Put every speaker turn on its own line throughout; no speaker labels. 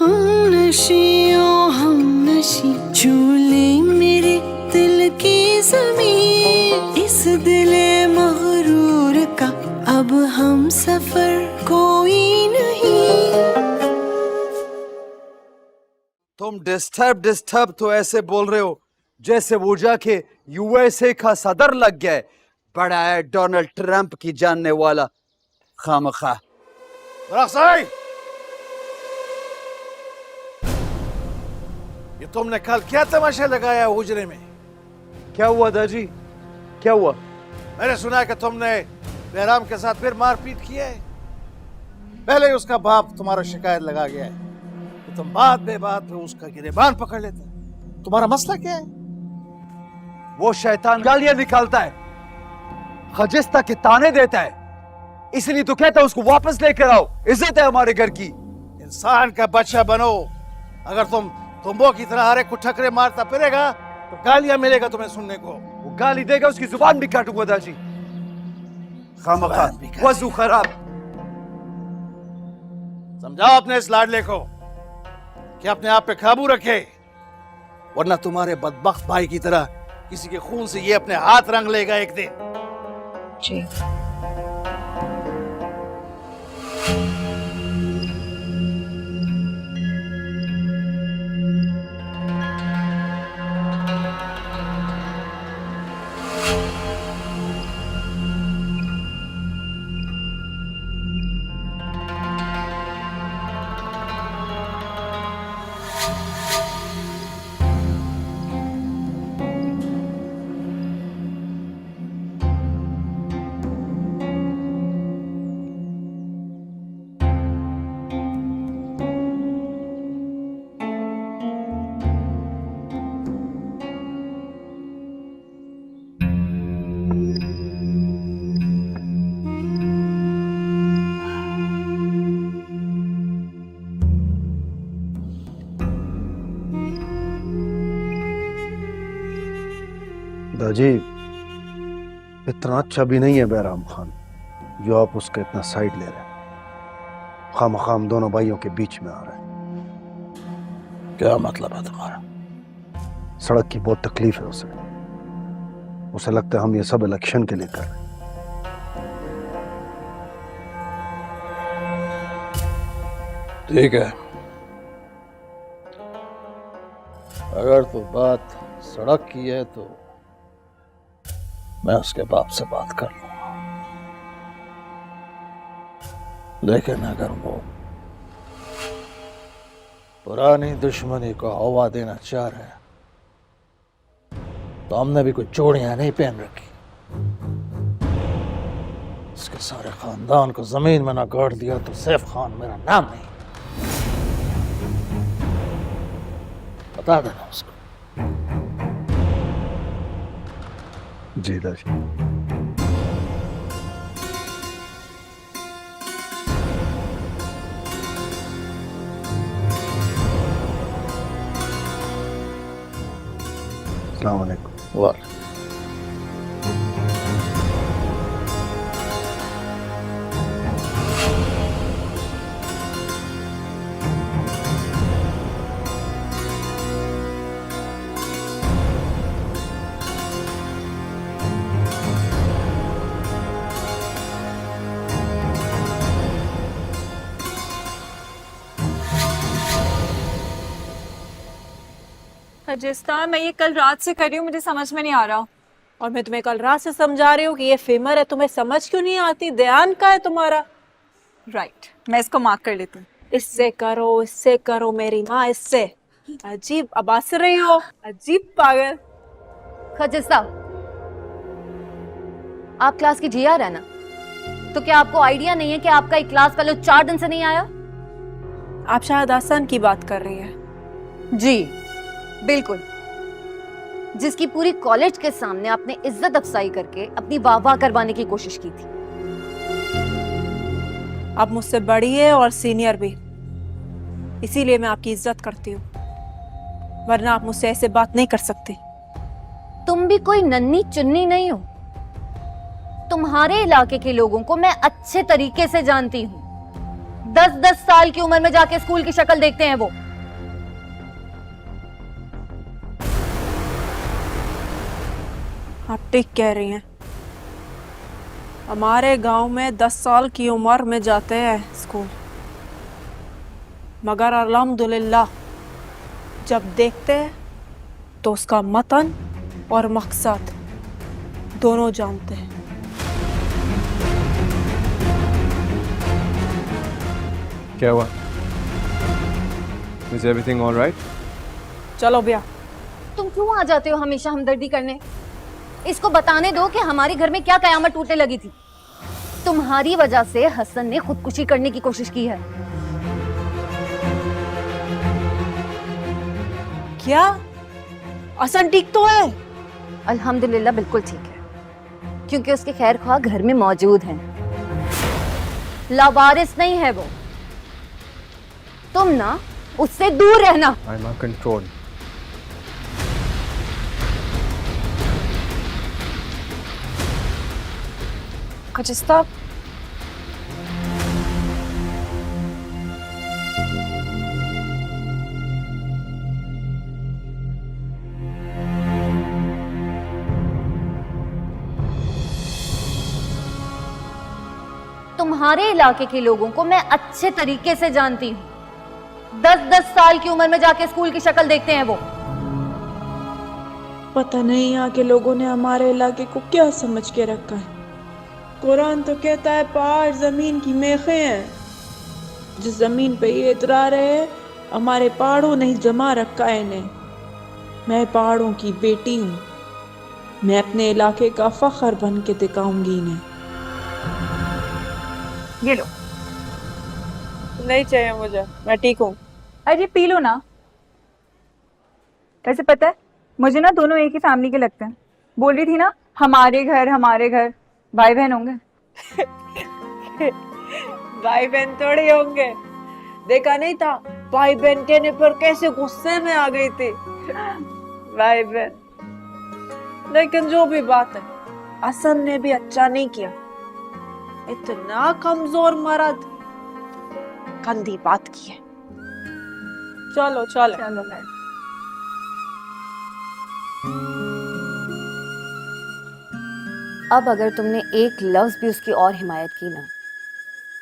हम नशी झूले मेरे दिल की ज़मीन, इस दिले मगरूर का अब हम सफर कोई नहीं।
तुम डिस्टर्ब तो ऐसे बोल रहे हो जैसे वो जाके यूएसए का सदर लग गया है। बड़ा है डोनाल्ड ट्रंप की जानने वाला खामखा।
ये तुमने कल क्या तमाशा लगाया हुजरे में?
क्या हुआ दादी, क्या हुआ?
मैंने सुना कि तुमने बहराम के साथ फिर मारपीट की है। पहले ही उसका बाप तुम्हारा शिकायत लगा गया है कि तुम बात पे उसका गिरेबान पकड़ लेते। तुम्हारा मसला क्या है?
वो शैतान गालियां निकालता है, खजिस्ता के ताने देता है, इसलिए तो कहता है उसको वापस लेकर आओ, इज्जत है हमारे घर की।
इंसान का बच्चा बनो। अगर तुम तुम्बो की तरह हर एक को ठकरे मारता फिरेगा तो गालियां मिलेगा तुम्हें सुनने को।
वो गाली देगा उसकी जुबान भी काटूंगा दादी। खामखा वजू खराब।
समझाओ अपने इस लाडले को कि अपने आप पे काबू रखे, वरना तुम्हारे बदबख्त भाई की तरह किसी के खून से ये अपने हाथ रंग लेगा एक दिन।
जी
दादी, इतना अच्छा भी नहीं है बहराम खान जो आप उसका इतना साइड ले रहे हैं। खामखाम दोनों भाइयों के बीच में आ रहे हैं।
क्या मतलब है तुम्हारा?
सड़क की बहुत तकलीफ है उसे लगता है हम ये सब इलेक्शन के लिए कर रहे हैं।
ठीक है, अगर तो बात सड़क की है तो मैं उसके बाप से बात कर लूंगा, लेकिन अगर वो पुरानी दुश्मनी को हवा देना चाह रहे हैं तो हमने भी कोई चूड़ियां नहीं पहन रखी। उसके सारे खानदान को जमीन में ना गाड़ दिया तो सैफ खान मेरा नाम नहीं। बता देना उसको।
जी दादी। अस्सलाम वालेकुम।
वाह,
राजस्थान मैं ये कल रात से कर रही हूँ, मुझे समझ में नहीं आ रहा।
और मैं तुम्हें कल रात से समझा रही हूँ कि ये फेमर है, तुम्हें समझ क्यों नहीं आती? ध्यान का है तुम्हारा?
राइट, मैं इसको मार्क कर लेती हूँ।
इससे करो मेरी माँ, इससे। अजीब आवाज से रही हो, अजीब पागल।
खजिस्ता, आप क्लास की जीआर है ना, तो क्या आपको आइडिया नहीं है कि आपका एक क्लास फेलो 4 दिन से नहीं आया?
आप शायद आसान की बात कर रही है।
जी बिल्कुल, जिसकी पूरी कॉलेज के सामने आपने इज्जत अफसाई करके अपनी वाह करवाने की कोशिश की थी।
आप मुझसे बड़ी है और सीनियर भी, इसीलिए मैं आपकी इज्जत करती हूँ, वरना आप मुझसे ऐसे बात नहीं कर सकती।
तुम भी कोई नन्ही चुन्नी नहीं हो। तुम्हारे इलाके के लोगों को मैं अच्छे तरीके से जानती हूँ। 10-10 साल की उम्र में जाके स्कूल की शक्ल देखते हैं वो।
आप ठीक कह रही हैं। हमारे गांव में 10 साल की उम्र में जाते हैं स्कूल, मगर अल्हम्दुलिल्लाह जब देखते हैं तो उसका मतन और मकसद दोनों जानते हैं।
क्या हुआ? Is everything all right?
चलो भैया।
तुम क्यों आ जाते हो हमेशा हमदर्दी करने? इसको बताने दो कि हमारे घर में क्या कयामत टूटने लगी थी। तुम्हारी वजह से हसन ने खुदकुशी करने की कोशिश की है।
क्या हसन ठीक तो है?
अल्हम्दुलिल्लाह बिल्कुल ठीक है, क्योंकि उसके खैर ख्वाह घर में मौजूद हैं। लावारिस नहीं है वो। तुम ना उससे दूर रहना।
I'm on control.
खजिस्ता,
तुम्हारे इलाके के लोगों को मैं अच्छे तरीके से जानती हूँ। 10-10 साल की उम्र में जाके स्कूल की शक्ल देखते हैं वो।
पता नहीं यहाँ के लोगों ने हमारे इलाके को क्या समझ के रखा है। कुरान तो कहता है पहाड़ जमीन की मेखें हैं। जिस जमीन पे ये इतरा रहे हैं, हमारे पहाड़ों ने जमा रखा है इन्हें। मैं पहाड़ों की बेटी हूँ। मैं अपने इलाके का फख्र बन के दिखाऊंगी इन्हें।
ये लो।
नहीं चाहिए मुझे, मैं ठीक हूँ।
अरे पी लो ना। वैसे पता है, मुझे ना दोनों एक ही फैमिली के लगते हैं। बोल रही थी ना, हमारे घर भाई बहन होंगे।
भाई बहन थोड़े होंगे। देखा नहीं था भाई बहन कहने पर कैसे गुस्से में आ गई थी। भाई बहन। लेकिन जो भी बात है, हसन ने भी अच्छा नहीं किया। इतना कमजोर मर्द गंदी बात की है। चलो चलो
चलो।
अब अगर तुमने एक लफ्ज भी उसकी और हिमायत की ना,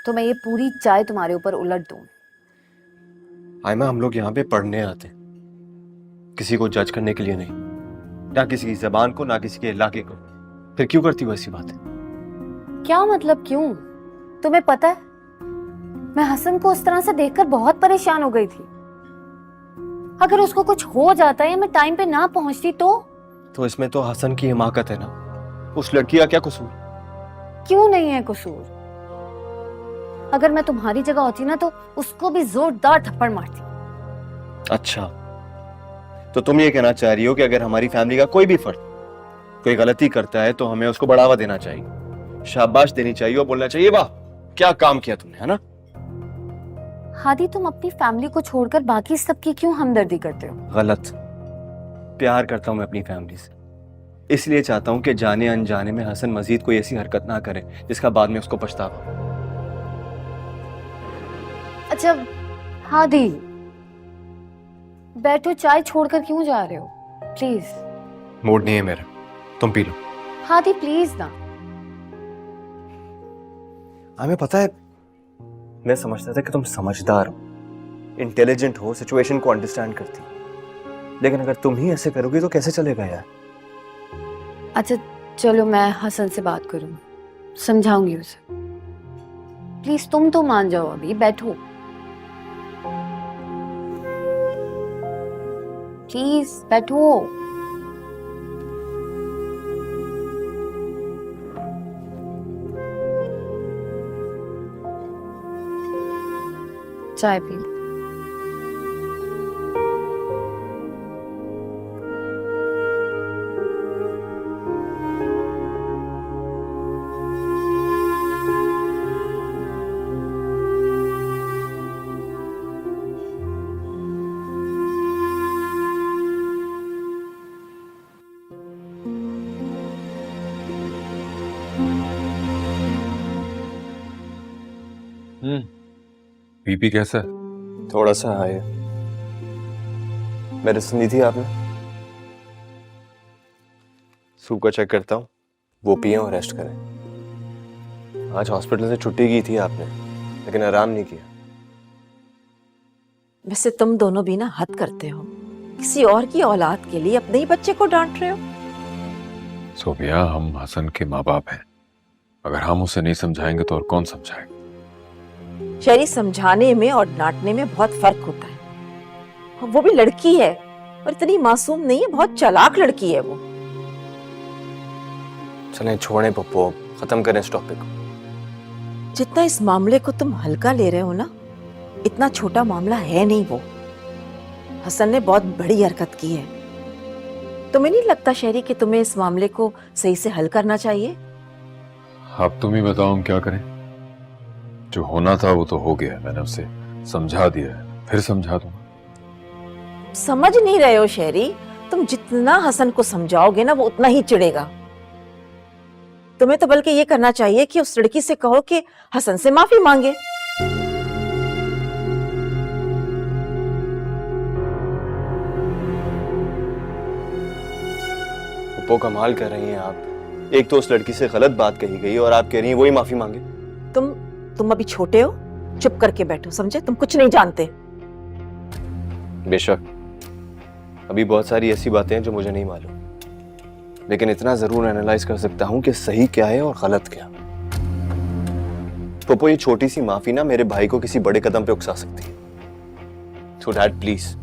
तो मैं ये पूरी चाय तुम्हारे ऊपर उलट दूं।
आयमा, हम लोग यहाँ पे पढ़ने आते हैं, किसी को जज करने के लिए नहीं। ना किसी की जबान को, ना किसी के इलाके को। फिर क्यों करती हो ऐसी बातें?
क्या मतलब क्यों? तुम्हें पता है, मैं हसन को उस तरह से देखकर बहुत परेशान हो गई थी। अगर उसको कुछ हो जाता या मैं टाइम पे ना पहुंचती तो
इसमें तो हसन की हिमाकत है ना। उस लड़की का क्या कसूर?
क्यों नहीं है कसूर? अगर मैं तुम्हारी जगह होती ना तो उसको भी जोरदार थप्पड़ मारती।
अच्छा, तो तुम ये कहना चाह रही हो कि अगर हमारी फैमिली का कोई भी फर्द कोई गलती करता है तो हमें उसको बढ़ावा देना चाहिए, शाबाश देनी चाहिए और बोलना चाहिए वाह क्या काम किया तुमने, है ना?
हादी, तुम अपनी फैमिली को छोड़कर बाकी सबकी क्यों हमदर्दी करते हो?
गलत। प्यार करता हूं मैं अपनी फैमिली से, इसलिए चाहता हूं कि जाने अनजाने में हसन मजीद कोई ऐसी हरकत ना करे जिसका बाद में उसको पछतावा।
अच्छा हादी, बैठो, चाय छोड़कर क्यों जा रहे हो? प्लीज।
मूड नहीं है मेरा, तुम पी लो।
हादी प्लीज ना।
हमें पता है, मैं समझता था कि तुम समझदार हो, इंटेलिजेंट हो, सिचुएशन को अंडरस्टैंड करती, लेकिन अगर तुम ही ऐसे करोगी तो कैसे चलेगा यार?
अच्छा चलो, मैं हसन से बात करूं, समझाऊंगी उसे। प्लीज तुम तो मान जाओ, अभी बैठो प्लीज, बैठो। चाय पी।
बीपी कैसा है?
थोड़ा सा हाई है। मेडिसिन दी थी आपने? सूप का चेक करता हूँ, वो पिए और रेस्ट करें। आज हॉस्पिटल से छुट्टी की थी आपने, लेकिन आराम नहीं किया।
वैसे तुम दोनों भी ना हद करते हो, किसी और की औलाद के लिए अपने ही बच्चे को डांट रहे हो।
सोफिया, हम हसन के माँ बाप हैं, अगर हम उसे नहीं समझाएंगे तो और कौन समझाएगा?
शहरी, समझाने में और डांटने में बहुत फर्क होता है। वो भी लड़की है और इतनी मासूम नहीं है, बहुत चालाक लड़की है वो।
चलें छोड़ें पप्पू, खत्म करें इस टॉपिक को।
जितना इस मामले को तुम हल्का ले रहे हो ना, इतना छोटा मामला है नहीं वो। हसन ने बहुत बड़ी हरकत की है। तुम्हें नहीं लगता शहरी कि तुम्हें इस मामले को सही से हल करना चाहिए?
अब तुम ही बताओ हम क्या करें। जो होना था वो तो हो गया, मैंने उसे समझा दिया है, फिर समझा दूंगा।
समझ नहीं रहे हो शहरी, तुम जितना हसन को समझाओगे ना वो उतना ही चिढ़ेगा। तुम्हें तो बल्कि ये करना चाहिए कि उस लड़की से कहो कि हसन से माफी मांगे।
पप्पू कमाल कर रही हैं आप। एक तो उस लड़की से गलत बात कही गई और आप कह रही हैं वही माफी मांगे।
तुम अभी छोटे हो, चुप करके बैठो, समझे? तुम कुछ नहीं जानते।
बेशक अभी बहुत सारी ऐसी बातें हैं जो मुझे नहीं मालूम, लेकिन इतना जरूर एनालाइज कर सकता हूं कि सही क्या है और गलत क्या। पप्पू, ये छोटी सी माफी ना मेरे भाई को किसी बड़े कदम पे उकसा सकती है। सो डैड प्लीज,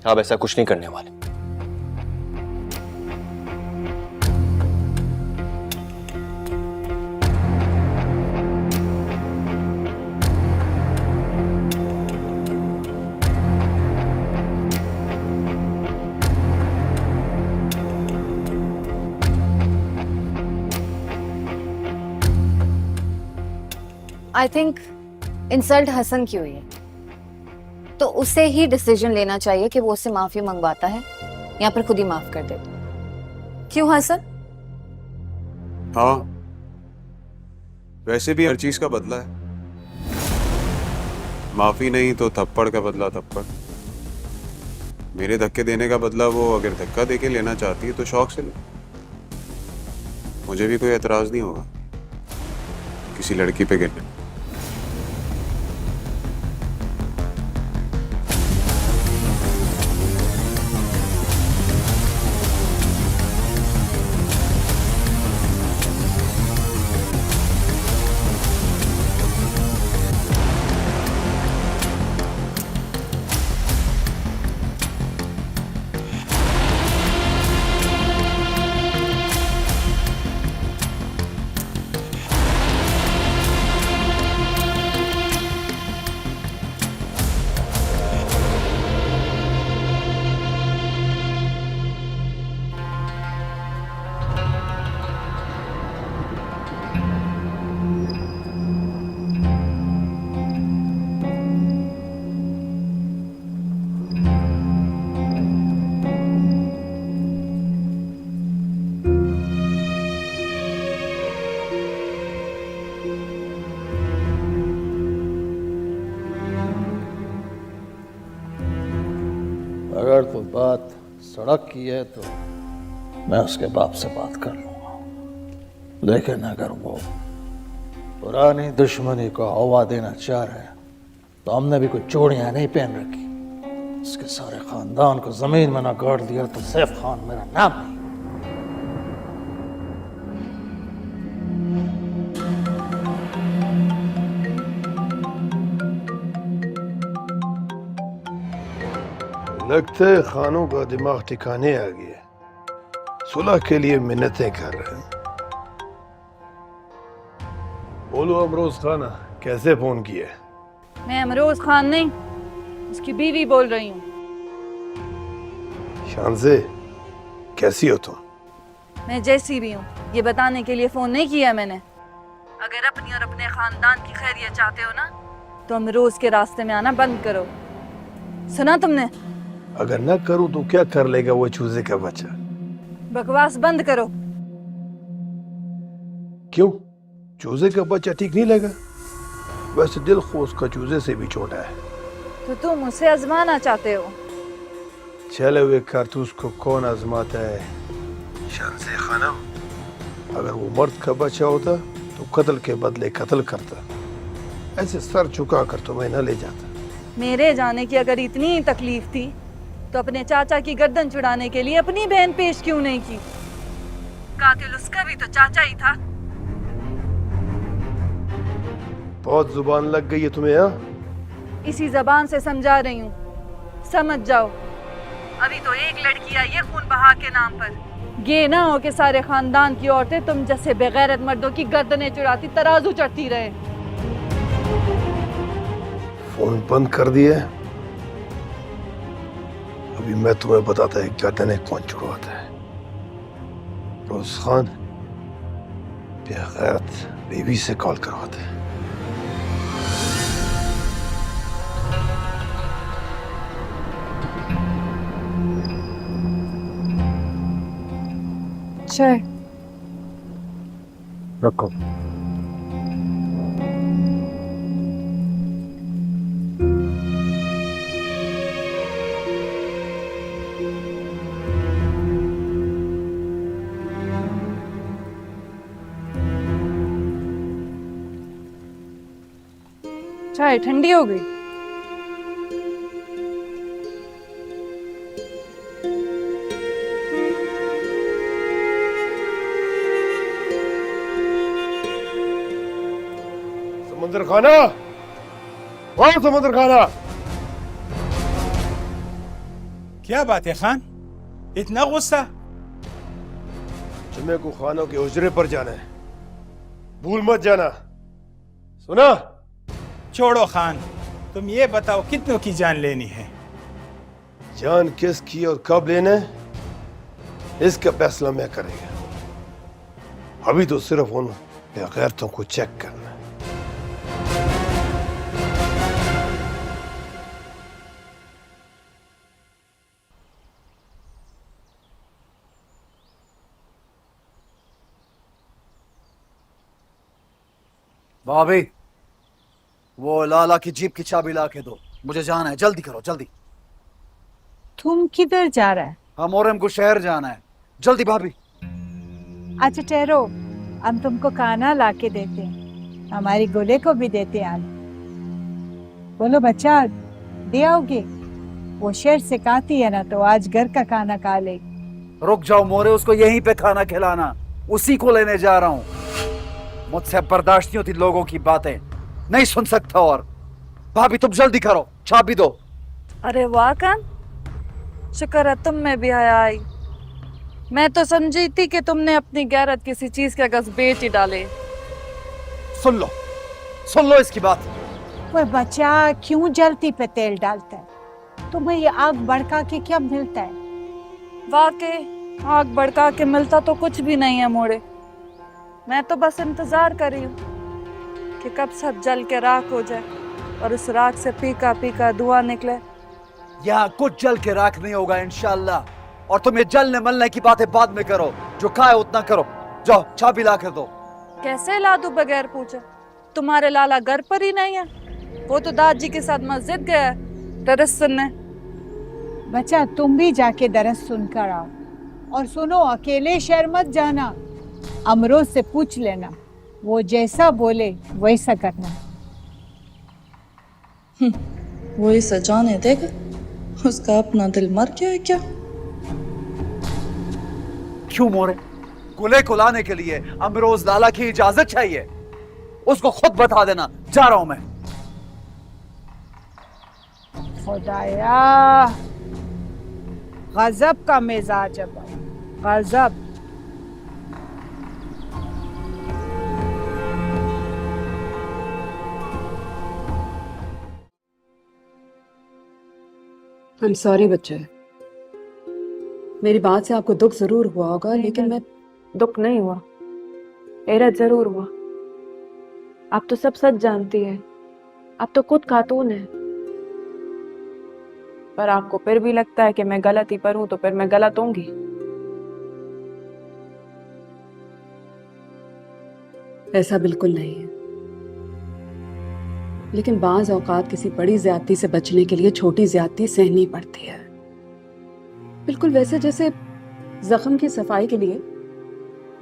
आप ऐसा कुछ नहीं करने वाले।
आई थिंक इंसल्ट हसन की हुई है, तो उसे ही डिसीजन लेना चाहिए कि वो उससे माफी मंगवाता है या फिर खुद ही माफ कर देता। क्यों हसन?
हाँ, वैसे भी हर चीज का बदला है। माफी नहीं तो थप्पड़ का बदला थप्पड़। मेरे धक्के देने का बदला वो अगर धक्का देके लेना चाहती है तो शौक से ले, मुझे भी कोई एतराज नहीं होगा किसी लड़की पे गिरने।
अगर तो बात सड़क की है तो मैं उसके बाप से बात कर लूंगा, लेकिन अगर वो पुरानी दुश्मनी को हवा देना चाह रहे हैं तो हमने भी कोई चूड़ियां नहीं पहन रखी। उसके सारे खानदान को जमीन में ना गाड़ दिया तो सैफ खान मेरा नाम नहीं।
लगता है खानों का दिमाग ठिकाने आ गया, सुलह के लिए मिन्नतें कर रहे हैं। बोलो अमरोज खाना, कैसे फोन किया?
मैं अमरोज खान नहीं, उसकी बीवी बोल रही हूँ।
शानज़े, कैसी हो तुम?
मैं जैसी भी हूँ ये बताने के लिए फोन नहीं किया मैंने। अगर अपनी और अपने खानदान की खैरियत चाहते हो ना तो अमरोज के रास्ते में आना बंद करो। सुना तुमने?
अगर न करूं तो क्या कर लेगा वो चूजे का बच्चा?
बकवास बंद करो।
क्यों, चूजे का बच्चा ठीक नहीं लगा? वैसे दिल को उसका चूजे से भी छोटा है।
तो तुम उसे आजमाना चाहते हो?
चले हुए कारतूस को कौन आजमाता है शमसे खानम? अगर वो मर्द का बच्चा होता तो कत्ल के बदले कत्ल करता, ऐसे सर झुका कर तो मैं न ले जाता।
मेरे जाने की अगर इतनी ही तकलीफ थी तो अपने चाचा की गर्दन छुड़ाने के लिए अपनी बहन पेश क्यों नहीं की? कातिल उसका भी तो चाचा ही था।
बहुत जुबान लग गई है तुम्हें, हाँ?
इसी जबान से समझा रही हूँ, समझ जाओ। अभी तो एक लड़की आई है खून बहा के नाम पर। ये ना हो कि सारे खानदान की औरतें तुम जैसे बेगैरत मर्दों की गर्दनें चुराती तराजू चढ़ती रहे।
फोन बंद कर दिए। अभी मैं तुम्हें बताता है गर्दनें कौन छुड़वाता है। रोज खान बेगैरत बीवी से कॉल करवाता है।
चाय
रखो।
चाय ठंडी हो गई।
समुद्र खाना, वाह समुद्र खाना।
क्या बात है खान, इतना गुस्सा?
जुम्मे को खानों के उजरे पर जाना है, भूल मत जाना, सुना?
छोड़ो खान, तुम ये बताओ कितनों की जान लेनी है?
जान किसकी और कब लेना है इसका फैसला मैं करेगा। अभी तो सिर्फ उन बेगैरतों को चेक करना है।
भाभी, वो लाला की जीप की चाबी ला के दो, मुझे जाना है, जल्दी करो जल्दी।
तुम किधर जा रहा है?
हम ओरम को शहर जाना है, जल्दी भाभी।
अच्छा ठहरो, हम तुमको खाना ला के देते हैं, हमारी गोले को भी देते हैं। बोलो बच्चा, दे आओगे? वो शहर से खाती है ना, तो आज घर का खाना खा ले।
रुक जाओ मोरे, उसको यहीं पे खाना खिलाना, उसी को लेने जा रहा हूँ। मुझसे बर्दाश्त नहीं होती लोगों की बातें, नहीं सुन सकता। और भाभी तुम जल्दी करो, चाबी दो।
अरे वाह कान, शुक्र है तुम में भी आया आई। मैं तो समझी थी कि तुमने अपनी गैरत किसी चीज के अगस बेच ही डाले।
सुन लो इसकी बात।
वो बच्चा क्यों जलती पे तेल डालता है? तुम्हें ये आग भड़का के क्या मिलता है?
वाकई आग भड़का के मिलता तो कुछ भी नहीं है मोड़े। मैं तो बस इंतजार कर रही हूँ कि कब सब जल के राख हो जाए और उस राख से पीका पीका धुआं निकले।
यहाँ कुछ जल के राख नहीं होगा इंशाल्लाह। और तुम ये जलने मलने की बातें बाद में करो, जो खाए उतना करो। जाओ चाबी ला कर दो।
कैसे ला दूं बगैर पूछे? तुम्हारे लाला घर पर ही नहीं है, वो तो दादी के साथ मस्जिद गया है दरस सुनने।
बच्चा तुम भी जाके दरस सुन कर आओ। और सुनो, अकेले शहर मत जाना, अमरोज से पूछ लेना, वो जैसा बोले वैसा करना।
वो इसे जाने देगा? उसका अपना दिल मर गया है क्या?
क्यों मोरे? गुले को लाने के लिए अमरोज लाला की इजाजत चाहिए, उसको खुद बता देना। जा रहा हूं मैं।
खुदाया, गजब का मिजाज है भाई, गजब।
I'm sorry बच्चे, मेरी बात से आपको दुख जरूर हुआ होगा, लेकिन मैं
दुख नहीं हुआ, हैरत जरूर हुआ। आप तो सब सच जानती है, आप तो खुद खातून है। पर आपको फिर भी लगता है कि मैं गलती पर हूं, तो फिर मैं गलत होंगी।
ऐसा बिल्कुल नहीं है। लेकिन बाज औकात किसी बड़ी ज्यादती से बचने के लिए छोटी ज्यादती सहनी पड़ती है। बिल्कुल वैसे जैसे जख्म की सफाई के लिए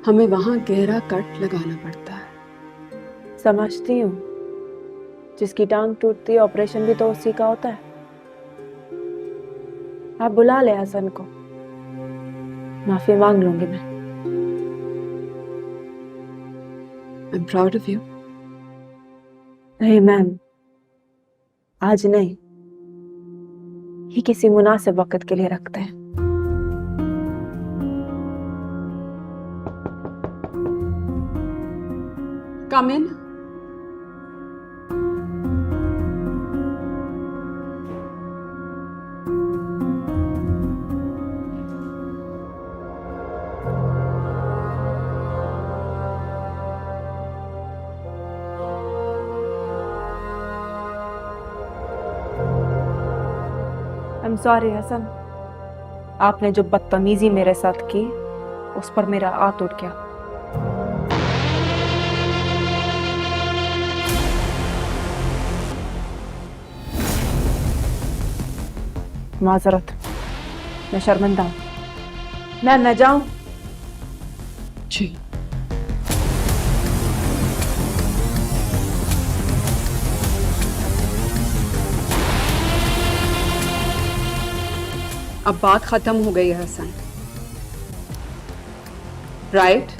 हमें वहां गहरा कट लगाना पड़ता है।
समझती हूँ, जिसकी टांग टूटती है ऑपरेशन भी तो उसी का होता है। आप बुला ले हसन को, माफी मांग लूंगी मैं।
I am proud of you.
नहीं मैम, आज नहीं, ये किसी मुनासिब वक्त के लिए रखते हैं।
कम इन।
आई एम सॉरी हसन, आपने जो बदतमीजी मेरे साथ की उस पर मेरा हाथ उठ गया। माजरत, मैं शर्मिंदा हूं। मैं जाऊं?
जी। अब बात खत्म हो गई है हसन, राइट?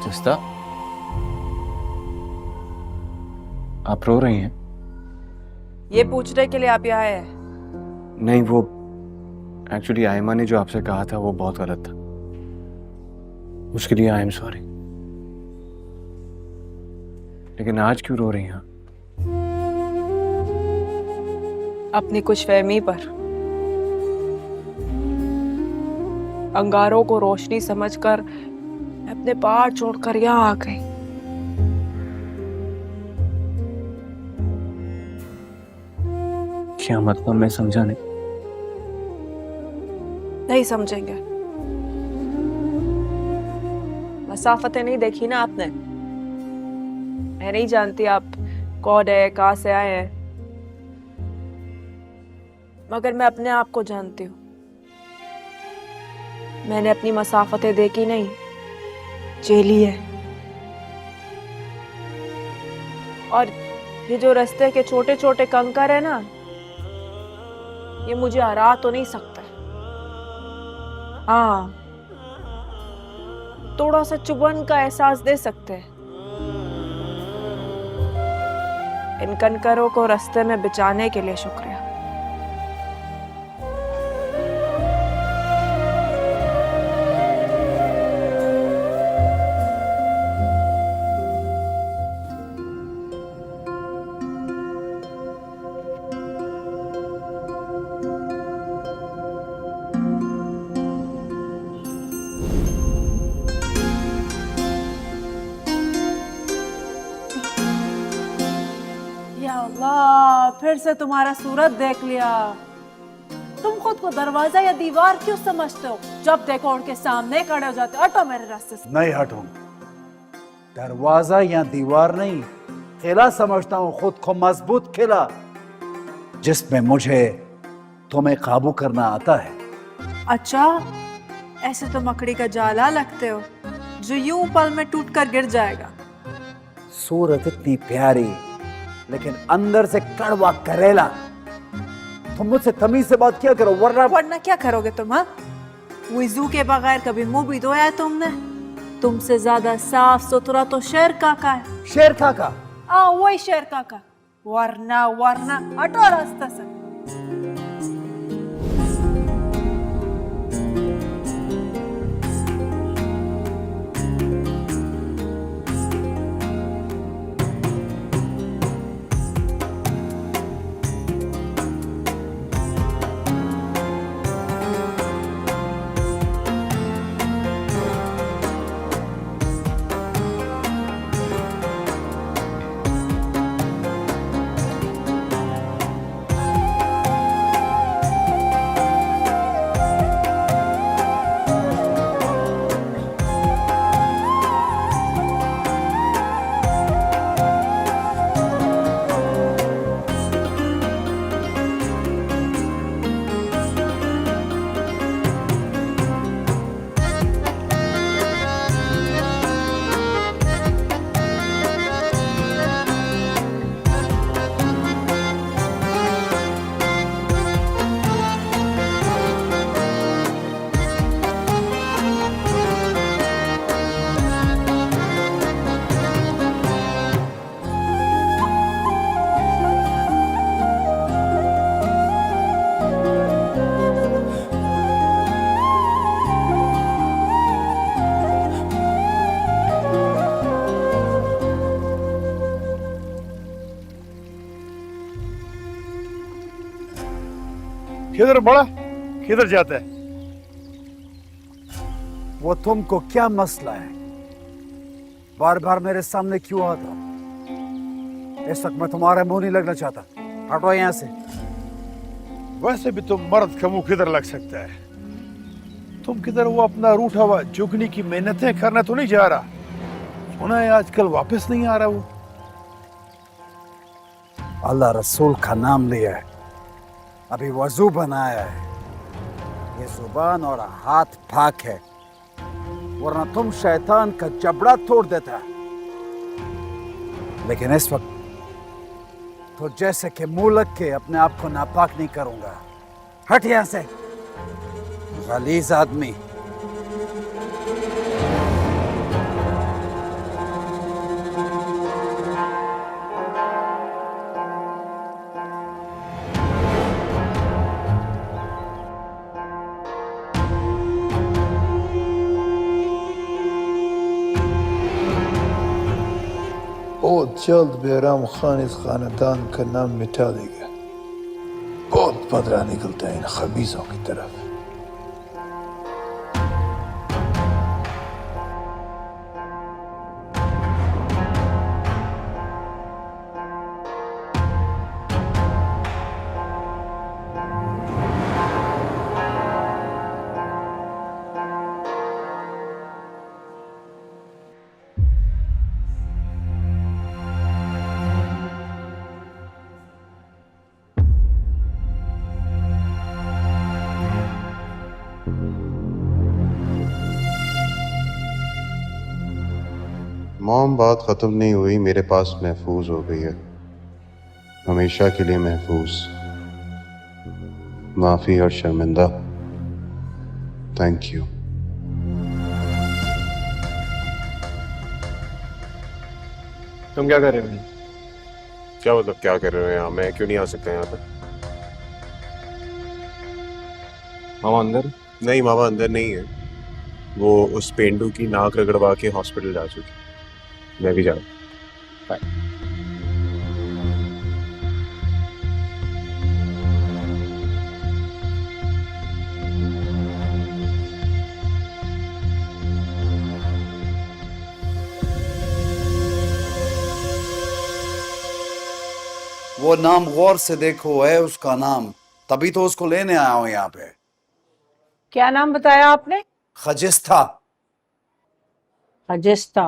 जस्ता, आप रो रही हैं?
ये पूछने के लिए आप यहाँ आए हैं?
नहीं, वो एक्चुअली आयमा ने जो आपसे कहा था वो बहुत गलत था, उसके लिए आई एम सॉरी। लेकिन आज क्यों रो रही हैं?
अपनी कुछ फहमी पर, अंगारों को रोशनी समझकर मैं अपने पहाड़ छोड़कर यहाँ आ गई।
क्या मतलब? मैं समझा नहीं।
नहीं समझेंगे, मसाफतें नहीं देखी ना आपने। मैं नहीं जानती आप कौन है, कहाँ से आए हैं, मगर मैं अपने आप को जानती हूँ। मैंने अपनी मसाफतें देखी नहीं, झेली है। और ये जो रास्ते के छोटे छोटे कंकर है ना, ये मुझे हरा तो नहीं सकता। हाँ, थोड़ा सा चुभन का एहसास दे सकते हैं। इन कंकरों को रास्ते में बिछाने के लिए शुक्रिया। फिर से तुम्हारा सूरत देख लिया। तुम खुद को दरवाजा या दीवार क्यों समझते हो? जब देखो उनके सामने खड़े हो जाते हो। हटो मेरे रास्ते से।
नहीं हटूंगा। दरवाजा या दीवार नहीं, किला समझता हूँ खुद को, मजबूत किला जिसमें मुझे तुम्हें काबू करना आता है।
अच्छा, ऐसे तो मकड़ी का जाला लगते हो जो यूं पल में टूट कर गिर जाएगा।
सूरत इतनी प्यारी लेकिन अंदर से कड़वा करेला। तुम मुझसे तमीज से बात किया करो, वरना
क्या करोगे तुम? हाँ, वुजू के बगैर कभी मुंह भी धोया है तुमने? तुमसे ज्यादा साफ सुथरा तो शेर काका है।
शेर काका?
वही शेर काका। वरना हटो रास्ते से।
किधर बड़ा, किधर जाता है?
वो तुमको क्या मसला है? बार बार मेरे सामने क्यों आता? इस वक्त मैं तुम्हारे मुंह नहीं लगना चाहता। हटो यहाँ से।
वैसे भी तुम मर्द का मुंह किधर लग सकता है? तुम किधर वो अपना रूठा हुआ जुगनी की मेहनतें करना तो नहीं जा रहा? सुना है आजकल वापस नहीं आ रहा वो।
अल्लाह रसूल का नाम लिया है, अभी वजू बनाया है, ये जुबान और हाथ पाक है, वरना तुम शैतान का जबड़ा तोड़ देता। लेकिन इस वक्त तो जैसे कि मुंह लग के अपने आप को नापाक नहीं करूंगा। हट यहां से, गलीज आदमी।
बहुत जल्द बैराम खान इस खानदान का नाम मिटा देगा। बहुत बदला निकलता है इन खबीजों की तरफ।
मॉम, बात ख़त्म नहीं हुई, मेरे पास महफूज हो गई है, हमेशा के लिए महफूज। माफ़ी और शर्मिंदा। Thank you.
तुम क्या कर रहे हो?
क्या मतलब क्या कर रहे हो यहाँ? मैं क्यों नहीं आ सकता यहाँ पर?
मामा अंदर?
नहीं, मामा अंदर नहीं है। वो उस पेंडू की नाक रगड़वा के हॉस्पिटल जा चुकी। मैं भी जा रहा हूँ। बाय।
वो नाम गौर से देखो, है उसका नाम, तभी तो उसको लेने आया हूं यहाँ पे।
क्या नाम बताया आपने?
खजिस्ता।
अजिस्ता।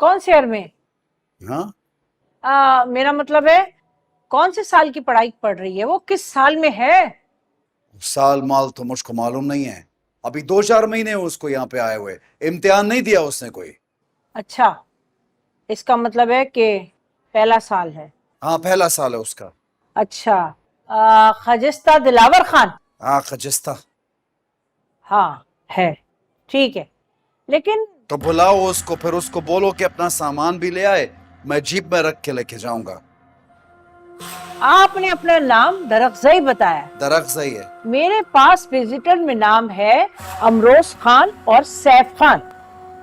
कौन से ईयर में?
हाँ,
मेरा मतलब है कौन से साल की पढ़ाई पढ़ रही है वो, किस साल में है?
साल माल तो मुझको मालूम नहीं है, अभी 2-4 महीने उसको यहाँ पे आए हुए, इम्तिहान नहीं दिया उसने कोई।
अच्छा, इसका मतलब है कि पहला साल है।
हाँ, पहला साल है उसका।
अच्छा, खजिस्ता दिलावर खान।
हाँ, खजिस्ता।
हाँ है, ठीक है, लेकिन
तो बुलाओ उसको, फिर उसको बोलो कि अपना सामान भी ले आए, मैं जीप में रख के लेके जाऊंगा।
आपने अपना नाम दरअफ़ज़ई बताया।
दरअफ़ज़ई है।
मेरे पास विजिटर में नाम है अमरोज खान और सैफ खान।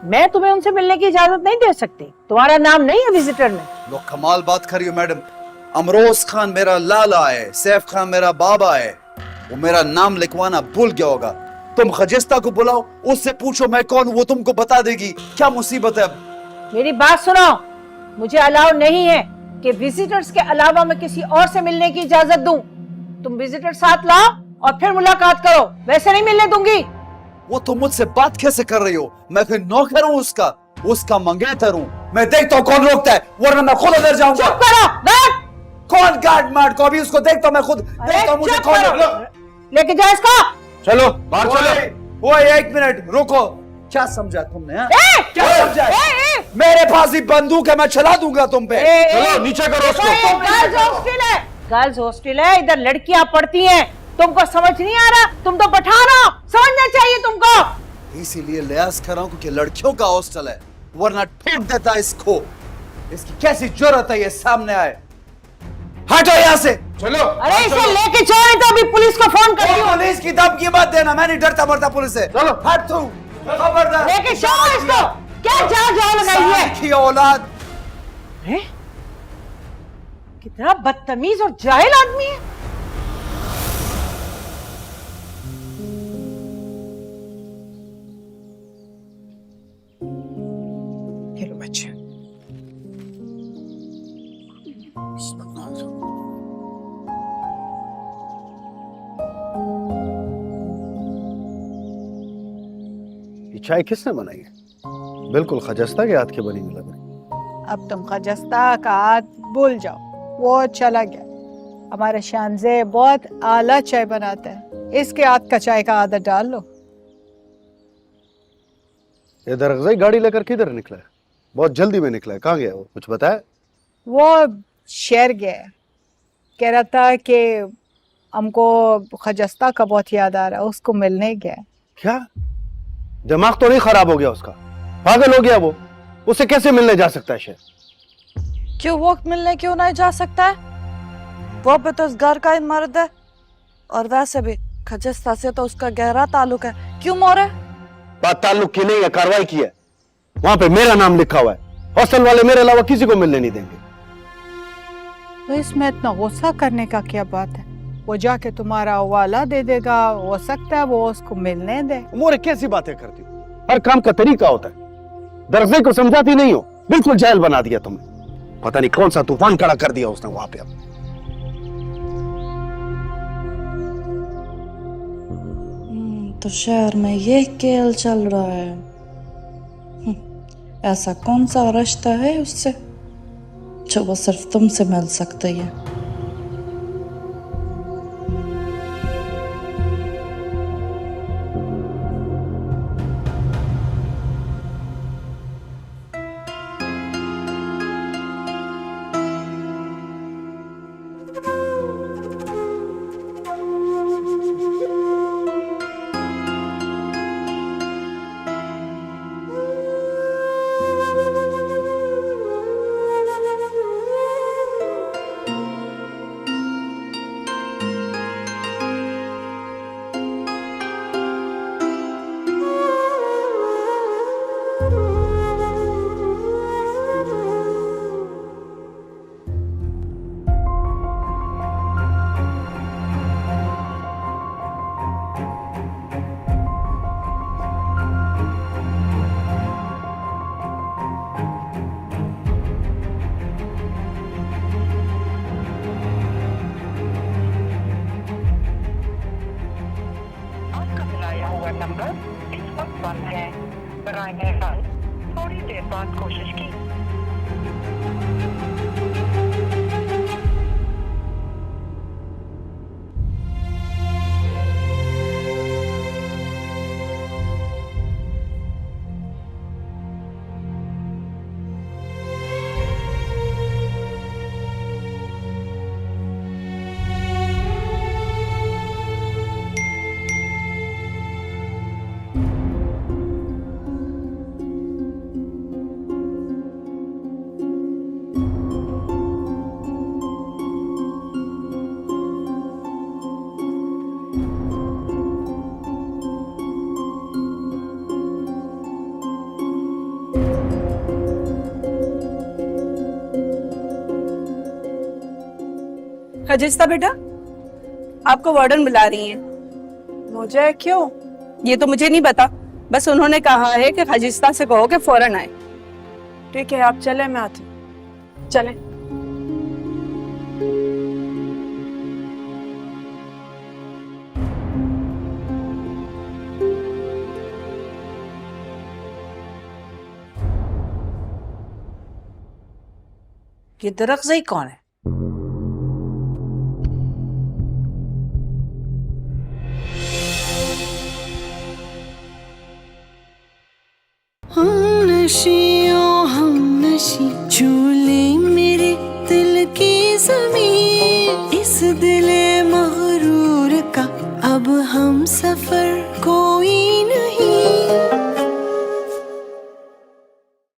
मैं तुम्हें उनसे मिलने की इजाजत नहीं दे सकती, तुम्हारा नाम नहीं है विजिटर में।
लो कमाल बात करी हो मैडम, अमरोज खान मेरा लाला है, सैफ खान मेरा बाबा है, वो मेरा नाम लिखवाना भूल गया होगा। तुम खजिस्ता को बुलाओ, उससे पूछो मैं कौन हूं, वो तुमको बता देगी। क्या मुसीबत है अब?
मेरी बात सुनो, मुझे अलाउ नहीं है कि विजिटर्स के अलावा मैं किसी और से मिलने की इजाजत दूं। तुम विजिटर साथ लाओ और फिर मुलाकात करो, वैसे नहीं मिलने दूंगी।
वो तुम मुझसे बात कैसे कर रही हो? मैं कोई नौकर हूँ उसका मंगेतर हूँ। मैं देखता हूँ कौन रोकता है, वरना मैं खुद अंदर जाऊंगा।
चुप करो, गार्ड!
कौन गार्ड मार्ड को? अभी उसको देखता हूँ मैं खुद, देखता हूँ मुझे कौन।
लेके जाओ इसको।
चलो बाहर चलो। ओए 1 मिनट रुको, क्या समझा तुमने? क्या समझा? मेरे पास ही बंदूक है, मैं चला दूंगा तुम पे। चलो नीचे करो उसको।
गर्ल्स हॉस्टल है, गर्ल्स हॉस्टल है, इधर लड़कियां पढ़ती हैं। तुमको समझ नहीं आ रहा? तुम तो पठान हो, समझना चाहिए तुमको।
इसीलिए लिहाज कर रहा हूं क्योंकि लड़कियों का हॉस्टल है, वरना ठोक देता इसको। इसकी कैसी जरूरत है ये सामने आए? हटो यहाँ से। चलो।
अरे इसे लेके चलो, नहीं तो अभी पुलिस को फोन कर दियो।
पुलिस की धमकी मत देना, मैं नहीं डरता मरता पुलिस से। चलो हट तू, खबरदार।
लेके चलो इसको। क्या जाओ लगाई है
औलाद।
कितना बदतमीज और जाहिल आदमी है।
हेलो बच्चे।
ये चाय किसने बनाई है? बिल्कुल खजस्ता के हाथ की बनी हुई लग रही।
अब तुम खजस्ता का हाथ भूल जाओ, वो चला गया। हमारे शानजे बहुत आला चाय बनाते हैं, इसके हाथ का चाय का आदत डाल लो।
ये दरअसल गाड़ी लेकर किधर निकला है? बहुत जल्दी में निकला है, कहाँ गया वो, कुछ बताया?
वो शहर गया है, कह रहा था कि हमको खजस्ता का बहुत याद आ रहा है, उसको मिलने गया।
क्या दिमाग तो नहीं खराब हो गया उसका? पागल हो गया वो? उसे कैसे मिलने जा सकता है शहर?
क्यों वो मिलने क्यों नहीं जा सकता है? वो भी तो उस घर का ही मर्द है, और वैसे भी खजस्ता से तो उसका गहरा ताल्लुक है। क्यों मोरे?
बात ताल्लुक की नहीं है, कार्रवाई की है। वहां पे मेरा नाम लिखा हुआ है, हॉस्टल वाले मेरे अलावा किसी को मिलने नहीं देंगे।
तो इसमें इतना गुस्सा करने का क्या बात है? वो जाके तुम्हारा हवाला दे देगा, हो सकता है वो उसको मिलने दे।
मोरे कैसी बातें करती हो? हर काम का तरीका होता है, दरजे को समझाती नहीं हो, बिल्कुल जाहिल बना दिया तुमने। पता नहीं कौन सा तूफान खड़ा कर दिया उसने वहां पे। अब
तो शहर में ये खेल चल रहा है। ऐसा कौन सा रिश्ता है उससे जो वो सिर्फ तुमसे मिल सकता है?
नंबर इस वक्त बंद है। बराए मेहरबानी थोड़ी देर बाद कोशिश की।
खजिस्ता बेटा, आपको वार्डन बुला रही हैं। मुझे क्यों? ये तो मुझे नहीं पता, बस उन्होंने कहा है कि खजिस्ता से कहो कि फौरन आए। ठीक है, आप चले, मैं आती हूँ। चले। ये दरख्ज़ई कौन है?
हम नशी झूले मेरे दिल की ज़मीन, इस दिले मगरूर का अब हम सफर कोई नहीं।